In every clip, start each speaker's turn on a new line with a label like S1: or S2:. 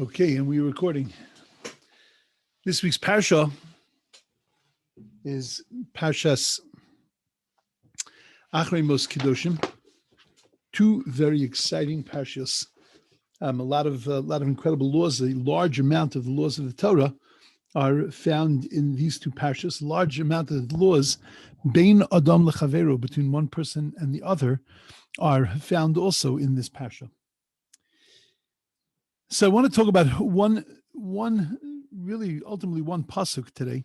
S1: Okay, and we're recording. This week's parsha is Parshas Acharei Mos-Kedoshim. Two very exciting parshas. A lot of incredible laws. A large amount of the laws of the Torah are found in these two parshas. A large amount of the laws, bein adam lechavero, between one person and the other, are found also in this parsha. So I want to talk about one really ultimately one pasuk today,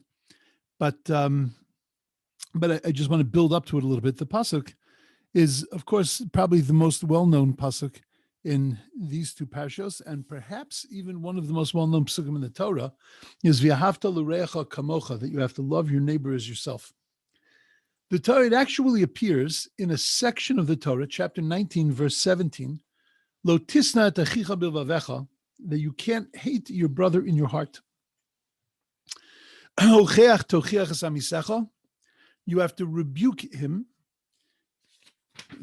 S1: but I just want to build up to it a little bit. The pasuk is, of course, probably the most well-known pasuk in these two parashos, and perhaps even one of the most well-known pasukim in the Torah is v'ahavta l'reacha kamocha, that you have to love your neighbor as yourself. The Torah, it actually appears in a section of the Torah, chapter 19, verse 17, lo tisna et achicha bilvavecha, that you can't hate your brother in your heart. You have to rebuke him.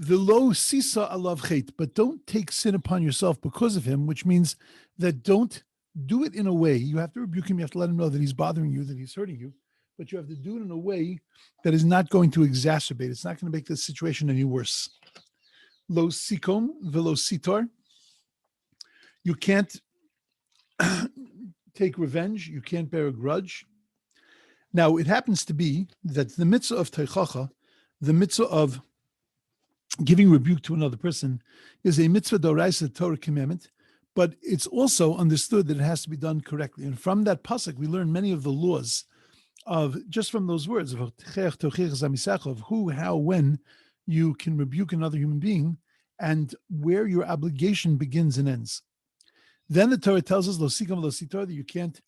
S1: V'lo sisa alav hate, but don't take sin upon yourself because of him, which means that don't do it in a way. You have to rebuke him. You have to let him know that he's bothering you, that he's hurting you, but you have to do it in a way that is not going to exacerbate. It's not going to make the situation any worse. Lo sikom v'lo sitor. You can't take revenge. You can't bear a grudge. Now, it happens to be that the mitzvah of teichacha, the mitzvah of giving rebuke to another person, is a mitzvah d'oraisa, Torah commandment, but it's also understood that it has to be done correctly. And from that pasuk, we learn many of the laws of, just from those words, of who, how, when you can rebuke another human being, and where your obligation begins and ends. Then the Torah tells us, lo sikam lo sitor, that you can't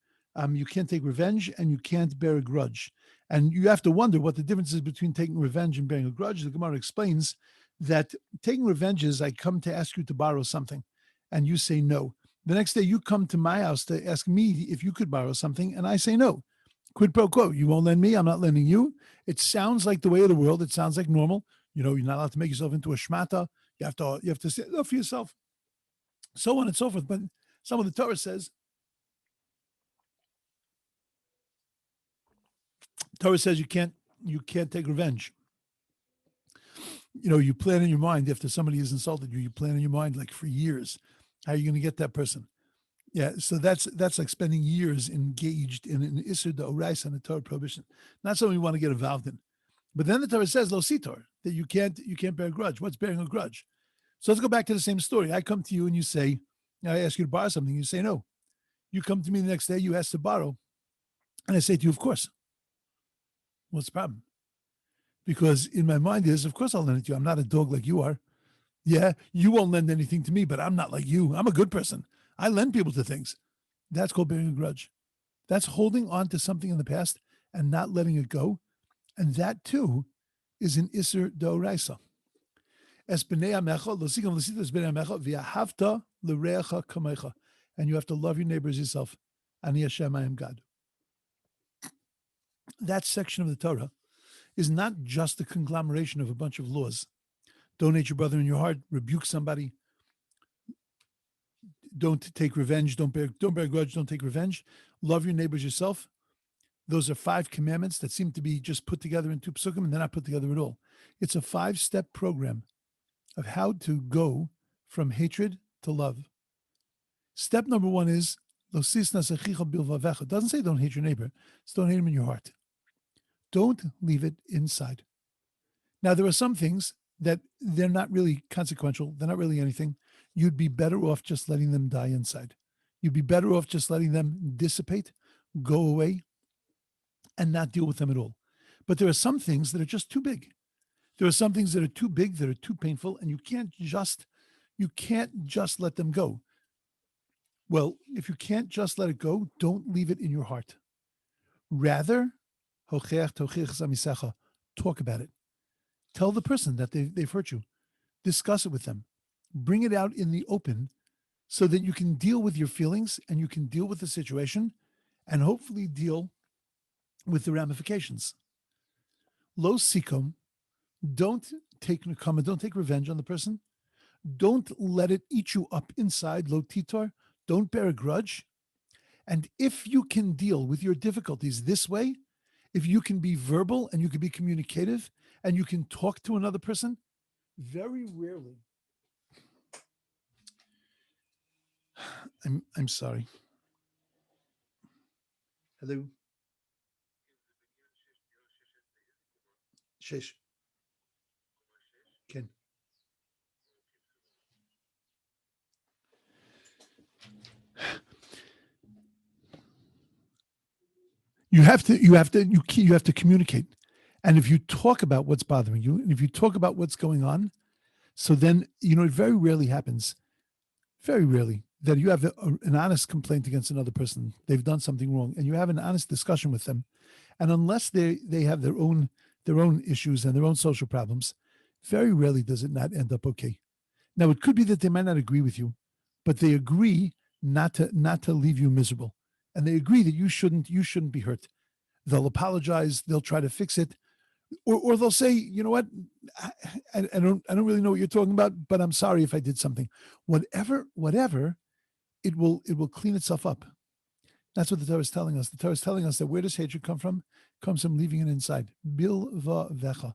S1: take revenge and you can't bear a grudge. And you have to wonder what the difference is between taking revenge and bearing a grudge. The Gemara explains that taking revenge is, I come to ask you to borrow something, and you say no. The next day you come to my house to ask me if you could borrow something, and I say no. Quid pro quo. You won't lend me, I'm not lending you. It sounds like the way of the world. It sounds like normal. You know, you're not allowed to make yourself into a shmata. You have to say no for yourself. So on and so forth. But some of the Torah says, you can't take revenge. You know, you plan in your mind after somebody has insulted you. You plan in your mind like for years, how are you going to get that person? Yeah, so that's like spending years engaged in an isur d'oraisa and a Torah prohibition. Not something you want to get involved in. But then the Torah says lo sitor, that you can't bear a grudge. What's bearing a grudge? So let's go back to the same story. I come to you and you say, I ask you to borrow something. You say no. You come to me the next day. You ask to borrow, and I say to you, of course. What's the problem? Because in my mind is, of course I'll lend it to you. I'm not a dog like you are. Yeah, you won't lend anything to me, but I'm not like you. I'm a good person. I lend people to things. That's called bearing a grudge. That's holding on to something in the past and not letting it go. And that too is an isur d'oraisa. And you have to love your neighbor as yourself. Ani Hashem, I am God. That section of the Torah is not just a conglomeration of a bunch of laws. Don't hate your brother in your heart. Rebuke somebody. Don't take revenge. Don't bear a grudge. Don't take revenge. Love your neighbors yourself. Those are 5 commandments that seem to be just put together in 2 pasukim, and they're not put together at all. It's a 5-step program of how to go from hatred to love. Step number 1 is lo sisnas achicha bilvavecha. It doesn't say don't hate your neighbor. It's don't hate him in your heart. Don't leave it inside. Now, there are some things that they're not really consequential. They're not really anything. You'd be better off just letting them die inside. You'd be better off just letting them dissipate, go away, and not deal with them at all. But there are some things that are just too big. There are some things that are too big, that are too painful, and you can't just let them go. Well, if you can't just let it go, don't leave it in your heart. Rather, talk about it. Tell the person that they've hurt you. Discuss it with them. Bring it out in the open so that you can deal with your feelings and you can deal with the situation and hopefully deal with the ramifications. Lo sikom, don't take nekama, don't take revenge on the person. Don't let it eat you up inside. Lo titor, Don't bear a grudge. And if you can deal with your difficulties this way, if you can be verbal and you can be communicative and you can talk to another person, very rarely. I'm sorry. Hello. Shesh. Ken. You have to communicate. And if you talk about what's bothering you, and if you talk about what's going on, so then, it very rarely happens, very rarely, that you have an honest complaint against another person. They've done something wrong, and you have an honest discussion with them. And unless they have their own issues and their own social problems, very rarely does it not end up okay. Now, it could be that they might not agree with you, but they agree not to leave you miserable, and they agree that you shouldn't be hurt. They'll apologize. They'll try to fix it, or they'll say, you know what, I don't really know what you're talking about, but I'm sorry if I did something. Whatever, it will clean itself up. That's what the Torah is telling us. The Torah is telling us that where does hatred come from? It comes from leaving it inside. Bil va vecha.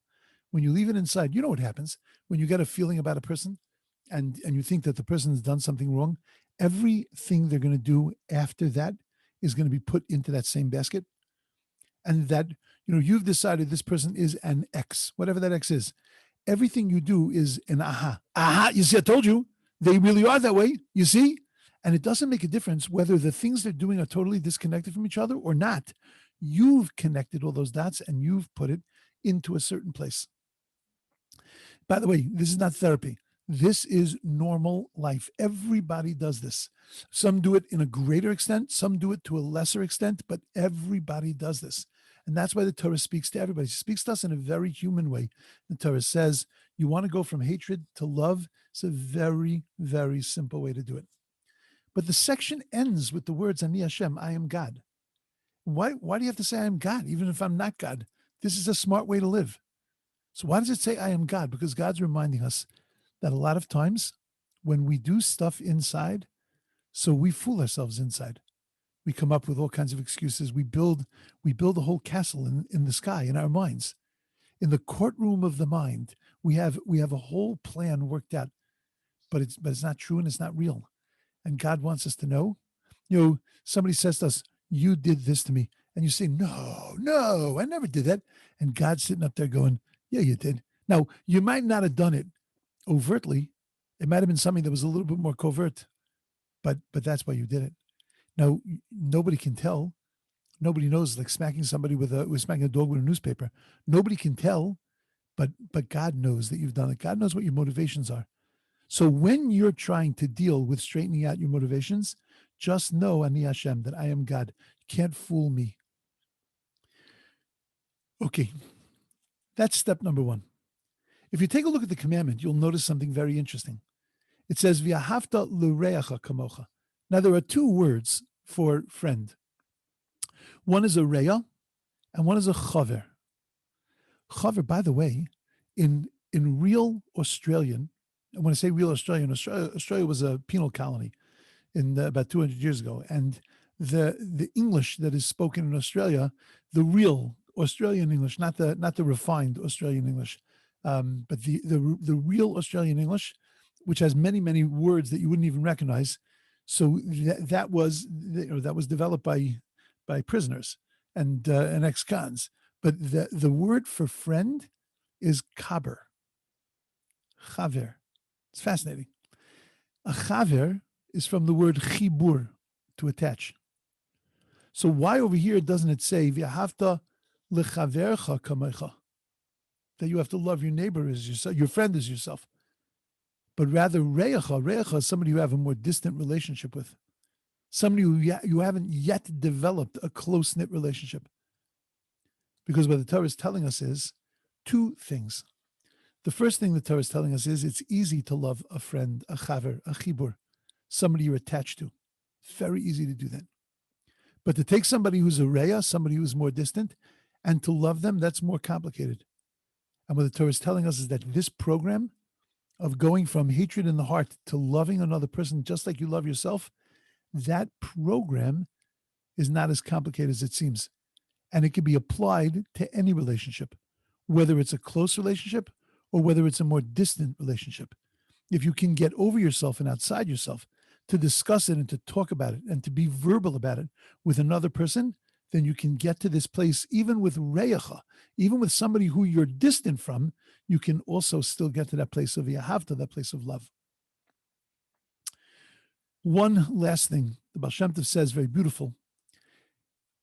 S1: When you leave it inside, you know what happens when you get a feeling about a person, and you think that the person has done something wrong. Everything they're going to do after that is going to be put into that same basket. And that, you've decided this person is an X, whatever that X is. Everything you do is an aha. Aha, you see, I told you, they really are that way, you see? And it doesn't make a difference whether the things they're doing are totally disconnected from each other or not. You've connected all those dots and you've put it into a certain place. By the way, this is not therapy. This is normal life. Everybody does this. Some do it in a greater extent, some do it to a lesser extent, but everybody does this. And that's why the Torah speaks to everybody. It speaks to us in a very human way. The Torah says, you want to go from hatred to love. It's a very, very simple way to do it. But the section ends with the words, Ani Hashem, I am God. Why do you have to say I am God, even if I'm not God? This is a smart way to live. So why does it say I am God? Because God's reminding us that a lot of times when we do stuff inside, so we fool ourselves inside. We come up with all kinds of excuses. We build a whole castle in the sky in our minds. In the courtroom of the mind, we have a whole plan worked out, but it's not true and it's not real. And God wants us to know. Somebody says to us, you did this to me. And you say, no, I never did that. And God's sitting up there going, yeah, you did. Now, you might not have done it overtly. It might have been something that was a little bit more covert, but that's why you did it. Now, nobody can tell. Nobody knows, like smacking somebody smacking a dog with a newspaper. Nobody can tell, but God knows that you've done it. God knows what your motivations are. So when you're trying to deal with straightening out your motivations, just know, Ani Hashem, that I am God. You can't fool me. Okay, that's step number one. If you take a look at the commandment, you'll notice something very interesting. It says, V'ahavta l'reacha kamocha. Now, there are two words for friend. One is a rea, and one is a chaver. Chaver, by the way, in real Australian, and when I say real Australian, Australia was a penal colony in about 200 years ago, and the English that is spoken in Australia, the real Australian English, not the refined Australian English, but the real Australian English, which has many words that you wouldn't even recognize. So that was developed by prisoners and ex-cons. But the word for friend is chaber. Chaver. It's fascinating. A chaver is from the word chibur, to attach. So why over here doesn't it say v'ahavta lechavercha kamecha, that you have to love your neighbor as yourself, your friend as yourself, but rather reacha is somebody you have a more distant relationship with, somebody who you haven't yet developed a close-knit relationship. Because what the Torah is telling us is two things. The first thing the Torah is telling us is it's easy to love a friend, a chaver, a chibur, somebody you're attached to. It's very easy to do that. But to take somebody who's a reya, somebody who's more distant, and to love them, that's more complicated. And what the Torah is telling us is that this program of going from hatred in the heart to loving another person just like you love yourself, that program is not as complicated as it seems. And it can be applied to any relationship, whether it's a close relationship or whether it's a more distant relationship. If you can get over yourself and outside yourself to discuss it and to talk about it and to be verbal about it with another person, then you can get to this place, even with reyacha, even with somebody who you're distant from, you can also still get to that place of yahavta, that place of love. One last thing, the Baal Shem Tov says, very beautiful,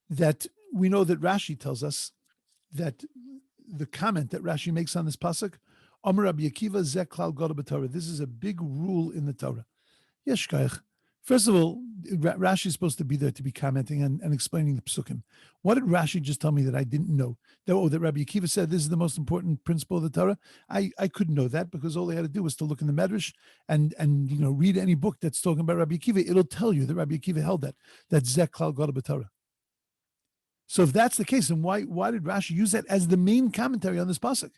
S1: that we know that Rashi tells us that the comment that Rashi makes on this pasuk, Amar Rabbi Akiva zeh klal gadol b'Torah. This is a big rule in the Torah. Yes, shkayach. First of all, Rashi is supposed to be there to be commenting and explaining the psukim. What did Rashi just tell me that I didn't know? That Rabbi Akiva said this is the most important principle of the Torah. I couldn't know that because all I had to do was to look in the Medrash and read any book that's talking about Rabbi Akiva. It'll tell you that Rabbi Akiva held that zeh klal gadol b'Torah. So if that's the case, then why did Rashi use that as the main commentary on this pasuk?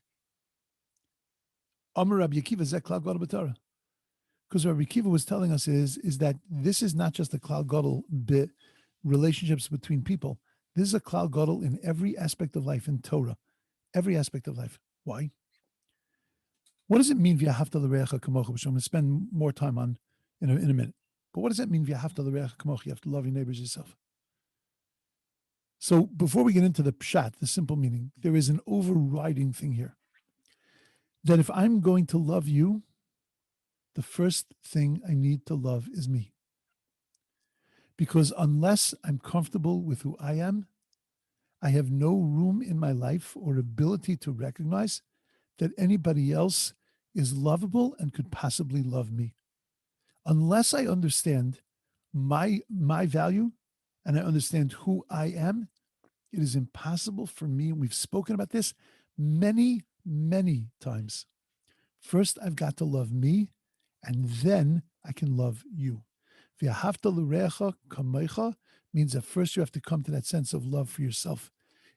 S1: Amar Rabbi Akiva zeh klal gadol b'Torah. Because what Rabbi Akiva was telling us is that this is not just a klal gadol relationships between people. This is a klal gadol in every aspect of life in Torah, every aspect of life. Why? What does it mean v'yahavta l'reacha kamocha, which I'm going to spend more time on in a minute. But what does that mean v'yahavta l'reacha kamocha? You have to love your neighbors yourself. So before we get into the pshat, the simple meaning, there is an overriding thing here. That if I'm going to love you, the first thing I need to love is me. Because unless I'm comfortable with who I am, I have no room in my life or ability to recognize that anybody else is lovable and could possibly love me. Unless I understand my value and I understand who I am, it is impossible for me, and we've spoken about this many, many times. First, I've got to love me, and then I can love you. V'yahavta l'reacha kamecha means that first you have to come to that sense of love for yourself.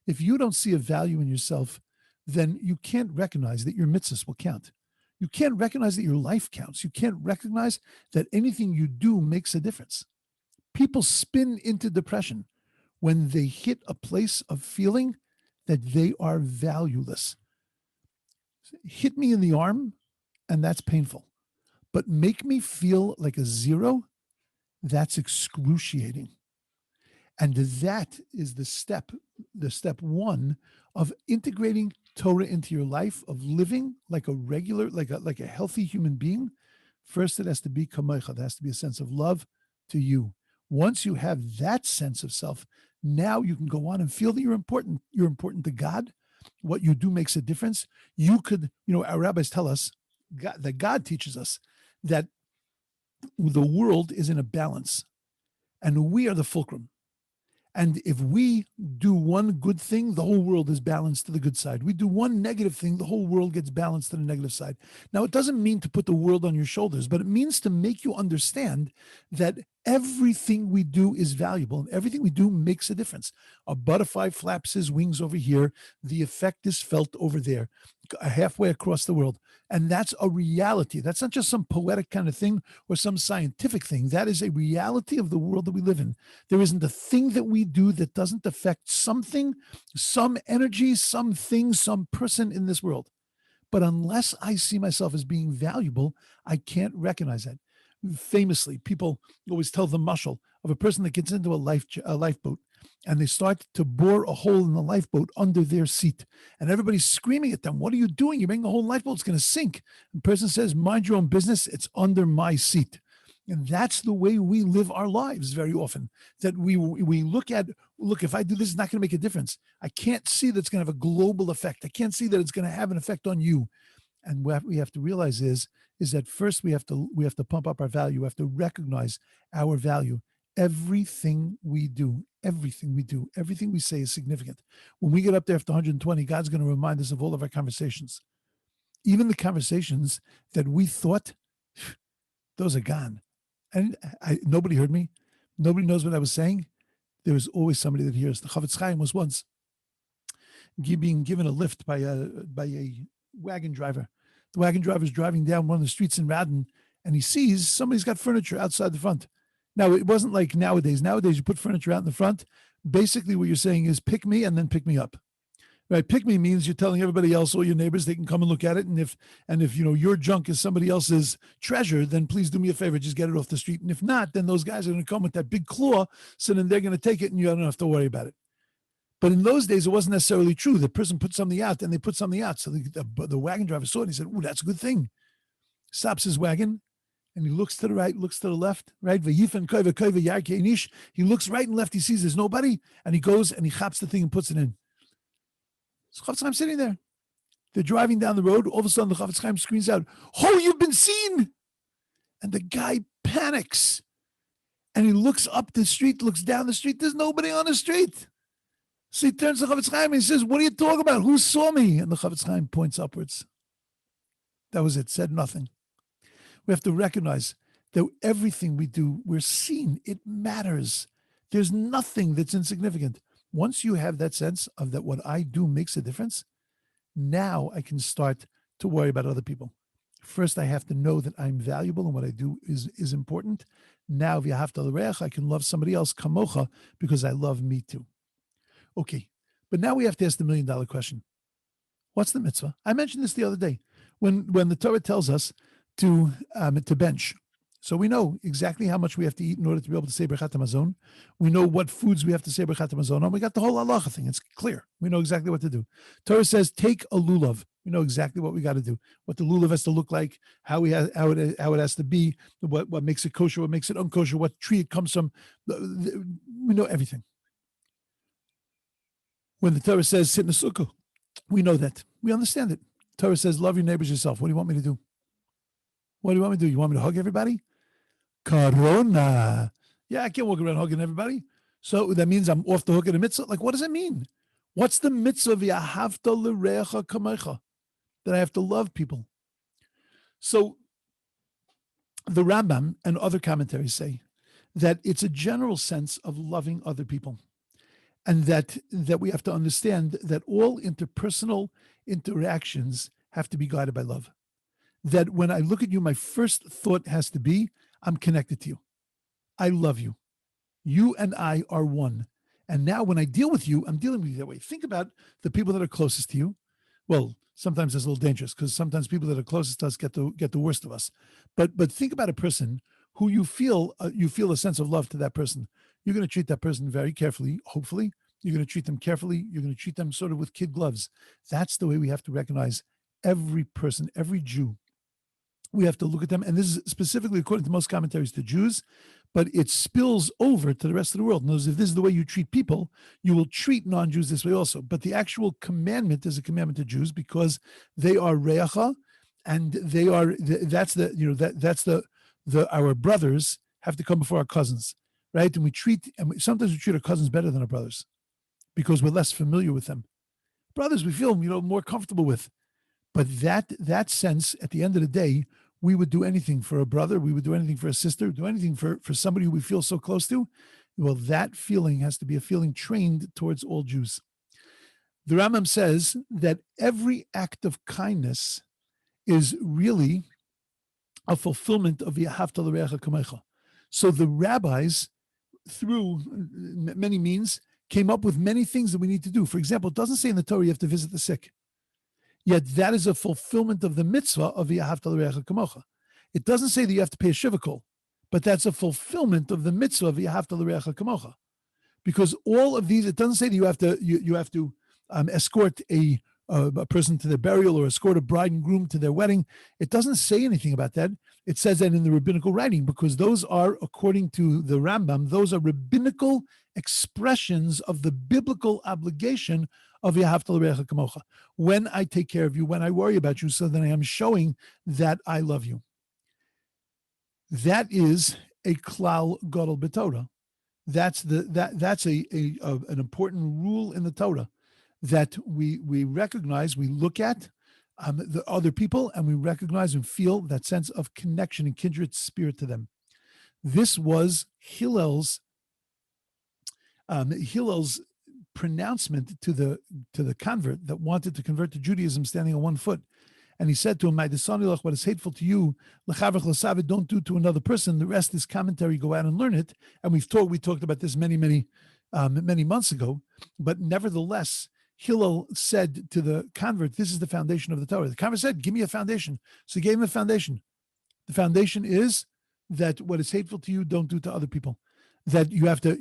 S1: If you don't see a value in yourself, then you can't recognize that your mitzvahs will count. You can't recognize that your life counts. You can't recognize that anything you do makes a difference. People spin into depression when they hit a place of feeling that they are valueless. Hit me in the arm, and that's painful. But make me feel like a zero, that's excruciating. And that is the step one of integrating Torah into your life, of living like a regular, like a healthy human being. First, it has to be kamecha. There has to be a sense of love to you. Once you have that sense of self, now you can go on and feel that you're important. You're important to God. What you do makes a difference. You could, our rabbis tell us that God teaches us that the world is in a balance and we are the fulcrum. And if we do one good thing, the whole world is balanced to the good side. We do one negative thing, the whole world gets balanced to the negative side. Now, it doesn't mean to put the world on your shoulders, but it means to make you understand that everything we do is valuable and everything we do makes a difference. A butterfly flaps his wings over here. The effect is felt over there, halfway across the world. And that's a reality. That's not just some poetic kind of thing or some scientific thing. That is a reality of the world that we live in. There isn't a thing that we do that doesn't affect something, some energy, something, some person in this world. But unless I see myself as being valuable, I can't recognize that. Famously, people always tell the mashal of a person that gets into a lifeboat and they start to bore a hole in the lifeboat under their seat. And everybody's screaming at them, "What are you doing? You're making the whole lifeboat, it's going to sink." And the person says, "Mind your own business. It's under my seat." And that's the way we live our lives very often, that we look, if I do this, it's not going to make a difference. I can't see that it's going to have a global effect. I can't see that it's going to have an effect on you. And what we have to realize is that first we have to pump up our value. We have to recognize our value. Everything we do, everything we say is significant. When we get up there after 120, God's going to remind us of all of our conversations. Even the conversations that we thought, those are gone. And nobody heard me. Nobody knows what I was saying. There is always somebody that hears. The Chavetz Chaim was once being given a lift by a wagon driver. The wagon driver is driving down one of the streets in Radin, and he sees somebody's got furniture outside the front. Now, it wasn't like nowadays. Nowadays, you put furniture out in the front. Basically, what you're saying is pick me and then pick me up. Right? Pick me means you're telling everybody else, all your neighbors, they can come and look at it. And if your junk is somebody else's treasure, then please do me a favor, just get it off the street. And if not, then those guys are going to come with that big claw. So then they're going to take it and you don't have to worry about it. But in those days, it wasn't necessarily true. The person put something out and they put something out. So the wagon driver saw it and he said, "Ooh, that's a good thing." Stops his wagon and he looks to the right, looks to the left, right? He looks right and left. He sees there's nobody and he goes and he chops the thing and puts it in. So Chafetz Chaim sitting there. They're driving down the road. All of a sudden, the Chafetz Chaim screams out, "Oh, you've been seen!" And the guy panics. And he looks up the street, looks down the street. There's nobody on the street. So he turns to Chafetz Chaim and he says, "What are you talking about? Who saw me?" And the Chafetz Chaim points upwards. That was it. Said nothing. We have to recognize that everything we do, we're seen. It matters. There's nothing that's insignificant. Once you have that sense of that what I do makes a difference, now I can start to worry about other people. First, I have to know that I'm valuable and what I do is important. Now, v'ahavta l'reach, I can love somebody else, kamocha, because I love me too. Okay, but now we have to ask the $1 million question. What's the mitzvah? I mentioned this the other day. When the Torah tells us to bench, so we know exactly how much we have to eat in order to be able to say Birchat HaMazon. We know what foods we have to say Birchat HaMazon on. We got the whole halacha thing. It's clear. We know exactly what to do. Torah says, take a lulav. We know exactly what we got to do. What the lulav has to look like, how it has to be, what makes it kosher, what makes it unkosher, what tree it comes from. We know everything. When the Torah says, sit in the sukkah, we know that. We understand it. Torah says, love your neighbors yourself. What do you want me to do? What do you want me to do? You want me to hug everybody? Corona. Yeah, I can't walk around hugging everybody. So that means I'm off the hook in the mitzvah. Like, what does it mean? What's the mitzvah? V'ahavta l'recha kamecha. That I have to love people. So the Rambam and other commentaries say that it's a general sense of loving other people. And that we have to understand that all interpersonal interactions have to be guided by love. That when I look at you, my first thought has to be, I'm connected to you. I love you. You and I are one. And now when I deal with you, I'm dealing with you that way. Think about the people that are closest to you. Well, sometimes it's a little dangerous because sometimes people that are closest to us get the worst of us. But think about a person who you feel a sense of love to that person. You're going to treat that person very carefully, hopefully. You're going to treat them carefully. You're going to treat them sort of with kid gloves. That's the way we have to recognize every person, every Jew. We have to look at them, and this is specifically according to most commentaries to Jews, but it spills over to the rest of the world. In other words, if this is the way you treat people, you will treat non-Jews this way also. But the actual commandment is a commandment to Jews because they are reacha, and they are our brothers have to come before our cousins, right? And sometimes we treat our cousins better than our brothers because we're less familiar with them. Brothers, we feel more comfortable with. But that sense, at the end of the day, we would do anything for a brother, we would do anything for a sister, do anything for somebody who we feel so close to. Well, that feeling has to be a feeling trained towards all Jews. The Rambam says that every act of kindness is really a fulfillment of V'ahavta l'reacha kamecha. So the rabbis, through many means, came up with many things that we need to do. For example, it doesn't say in the Torah you have to visit the sick. Yet that is a fulfillment of the mitzvah of V'ahavta l'reacha kamocha. It doesn't say that you have to pay a shivakol, but that's a fulfillment of the mitzvah of V'ahavta l'reacha kamocha. Because all of these, it doesn't say that you have to escort a person to their burial or escort a bride and groom to their wedding. It doesn't say anything about that. It says that in the rabbinical writing because those are, according to the Rambam, those are rabbinical expressions of the biblical obligation of V'ahavta l'reacha kamocha. When I take care of you, when I worry about you, so then I am showing that I love you. That is a klal gadol b'Torah. That's an important rule in the Torah that we recognize, we look at the other people, and we recognize and feel that sense of connection and kindred spirit to them. This was Hillel's pronouncement to the convert that wanted to convert to Judaism standing on one foot. And he said to him, what is hateful to you, don't do to another person. The rest is commentary, go out and learn it. And we talked about this many months ago. But nevertheless, Hillel said to the convert, this is the foundation of the Torah. The convert said, give me a foundation. So he gave him a foundation. The foundation is that what is hateful to you, don't do to other people. That you have to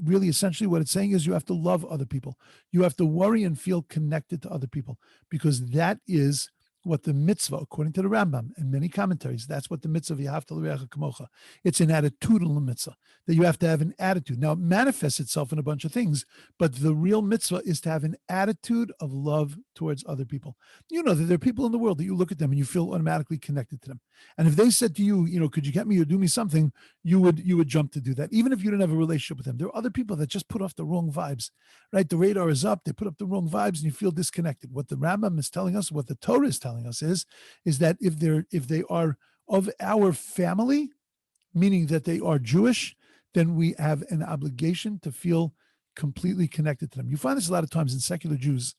S1: really, essentially what it's saying is you have to love other people. You have to worry and feel connected to other people, because that is what the mitzvah, according to the Rambam and many commentaries, that's what the mitzvah, v'ahavta l'reacha kamocha. It's an attitudinal mitzvah, that you have to have an attitude. Now, it manifests itself in a bunch of things, but the real mitzvah is to have an attitude of love towards other people. You know that there are people in the world that you look at them and you feel automatically connected to them. And if they said to you, could you get me or do me something, you would jump to do that, even if you didn't have a relationship with them. There are other people that just put off the wrong vibes, right? The radar is up, they put up the wrong vibes, and you feel disconnected. What the Rambam is telling us, what the Torah is telling us is that if they are of our family, meaning that they are Jewish, then we have an obligation to feel completely connected to them. You find this a lot of times in secular Jews,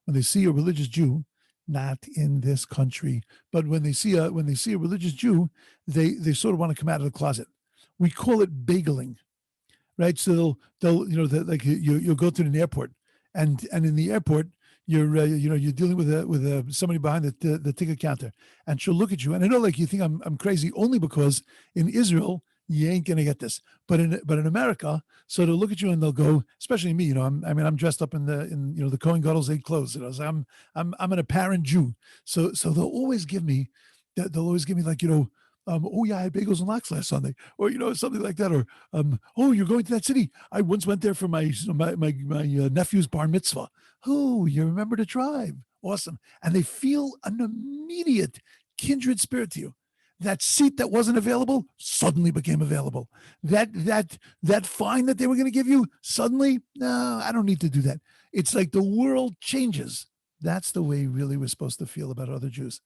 S1: when they see a religious Jew, not in this country, but when they see a religious Jew, they sort of want to come out of the closet. We call it bageling, right? So they'll like you'll go to an airport, and in the airport you're dealing with somebody behind the ticket counter, and she'll look at you, and I know like you think I'm crazy only because in Israel you ain't gonna get this, but in America, so they'll look at you and they'll go, especially me, I'm dressed up in the Kohen Gadol's 8 clothes, so I'm an apparent Jew, so they'll always give me like oh yeah, I had bagels and lox last Sunday, or something like that, or oh, you're going to that city. I once went there for my nephew's bar mitzvah. Oh, you remember the tribe? Awesome. And they feel an immediate kindred spirit to you. That seat that wasn't available suddenly became available. That fine that they were going to give you suddenly, no, I don't need to do that. It's like the world changes. That's the way really we're supposed to feel about other Jews.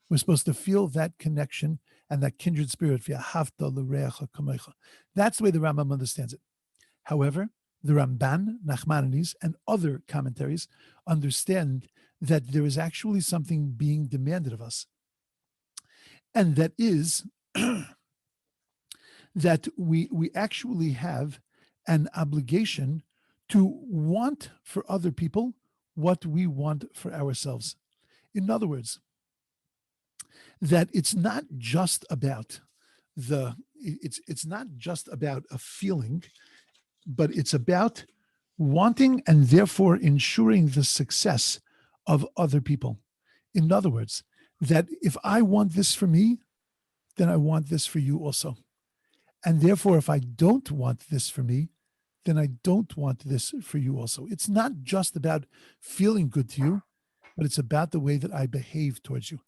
S1: We're supposed to feel that connection and that kindred spirit. That's the way the Rambam understands it. However, the Ramban, Nachmanides, and other commentaries understand that there is actually something being demanded of us. And that is that we actually have an obligation to want for other people what we want for ourselves. In other words, that it's not just about it's not just about a feeling, but it's about wanting and therefore ensuring the success of other people. In other words, that if I want this for me, then I want this for you also. And therefore, if I don't want this for me, then I don't want this for you also. It's not just about feeling good to you, but it's about the way that I behave towards you.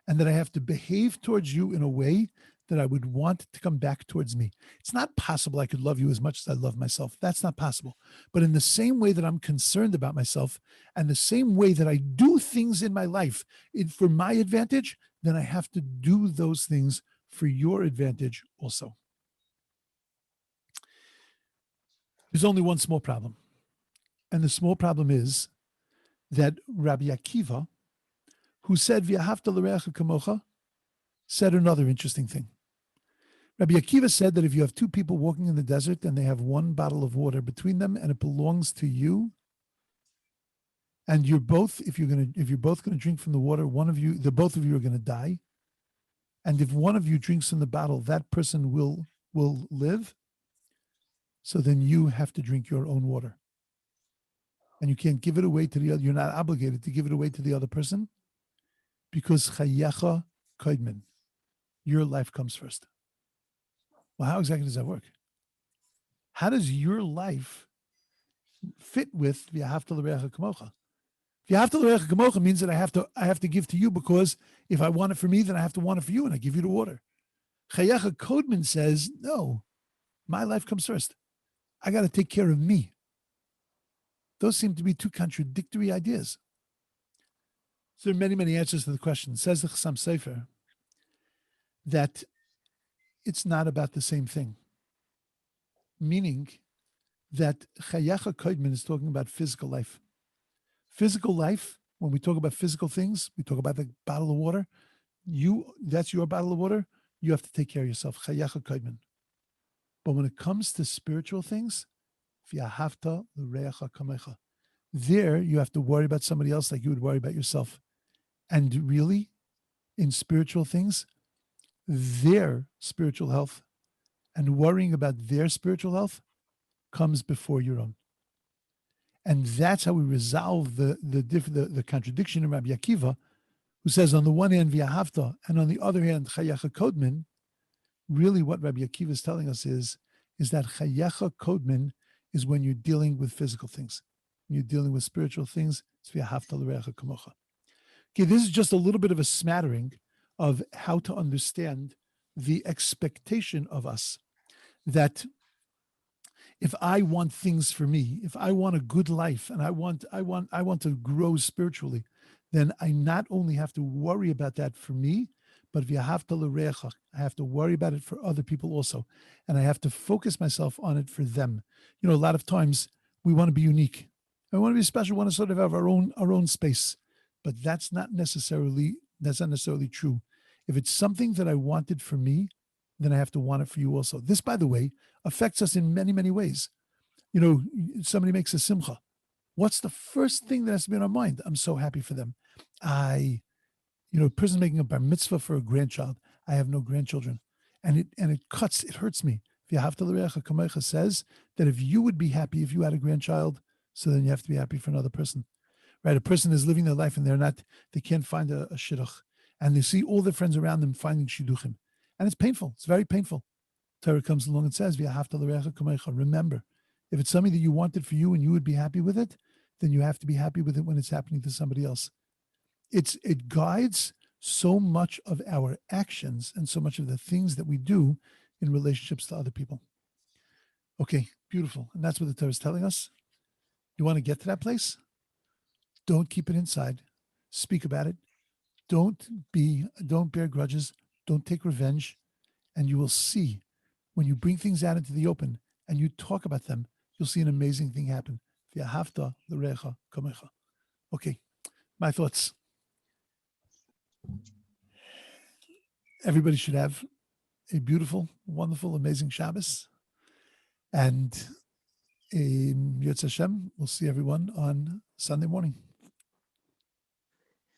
S1: And that I have to behave towards you in a way that I would want to come back towards me. It's not possible I could love you as much as I love myself. That's not possible. But in the same way that I'm concerned about myself and the same way that I do things in my life for my advantage, then I have to do those things for your advantage also. There's only one small problem. And the small problem is that Rabbi Akiva, who said, V'ahavta l'reacha kamocha, said another interesting thing. Rabbi Akiva said that if you have two people walking in the desert and they have one bottle of water between them and it belongs to you, and if you're both going to drink from the water, both of you are going to die. And if one of you drinks from the bottle, that person will live. So then you have to drink your own water. And you can't give it away to the other. You're not obligated to give it away to the other person because chayecha koidmin, your life comes first. Well, how exactly does that work? How does your life fit with v'ahavta l'reacha kamocha? V'ahavta l'reacha kamocha means that I have to give to you because if I want it for me, then I have to want it for you, and I give you the water. Chayecha koidmin says, no, my life comes first. I got to take care of me. Those seem to be two contradictory ideas. So there are many, many answers to the question. It says the Chassam Sofer that it's not about the same thing. Meaning that Chayecha Koidmin is talking about physical life. Physical life When we talk about physical things, we talk about the bottle of water. That's your bottle of water. You have to take care of yourself. Chayacha koidman. But when it comes to spiritual things, v'ahavta l'reacha kamecha, there you have to worry about somebody else like you would worry about yourself. And really, in spiritual things, their spiritual health and worrying about their spiritual health comes before your own. And that's how we resolve the contradiction in Rabbi Akiva, who says on the one hand, v'ahavta, and on the other hand, chayacha kodmin. Really what Rabbi Akiva is telling us is that chayacha kodmin is when you're dealing with physical things. When you're dealing with spiritual things, it's v'ahavta l'reacha kamocha. Okay, this is just a little bit of a smattering of how to understand the expectation of us that if I want things for me, if I want a good life and I want to grow spiritually, then I not only have to worry about that for me, but v'ahavta l'reacha, I have to worry about it for other people also. And I have to focus myself on it for them. You know, a lot of times we want to be unique. I want to be special, we want to sort of have our own space. But that's not necessarily true. If it's something that I wanted for me, then I have to want it for you also. This, by the way, affects us in many, many ways. You know, somebody makes a simcha. What's the first thing that has to be in our mind? I'm so happy for them. A person making a bar mitzvah for a grandchild. I have no grandchildren. And it hurts me. V'ahavta l'reacha kamecha says that if you would be happy if you had a grandchild, so then you have to be happy for another person. Right? A person is living their life and they can't find a shidduch. And they see all their friends around them finding shidduchim. And it's painful. It's very painful. Torah comes along and says, v'ahavta l'reacha kamecha. Remember, if it's something that you wanted for you and you would be happy with it, then you have to be happy with it when it's happening to somebody else. It guides so much of our actions and so much of the things that we do in relationships to other people. Okay, beautiful. And that's what the Torah is telling us. You want to get to that place? Don't keep it inside. Speak about it. Don't bear grudges. Don't take revenge. And you will see when you bring things out into the open and you talk about them, you'll see an amazing thing happen. V'ahavta l'reacha kamecha. Okay, my thoughts. Everybody should have a beautiful, wonderful, amazing Shabbos. And Yotz Hashem, we'll see everyone on Sunday morning.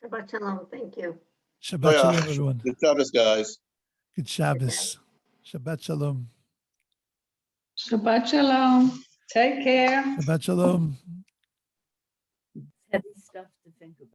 S2: Shabbat shalom. Thank you.
S1: Shabbat shalom, everyone.
S3: Good Shabbos, guys.
S1: Good Shabbos. Shabbat shalom.
S4: Shabbat shalom. Take care.
S1: Shabbat shalom.
S5: Heavy stuff to think about.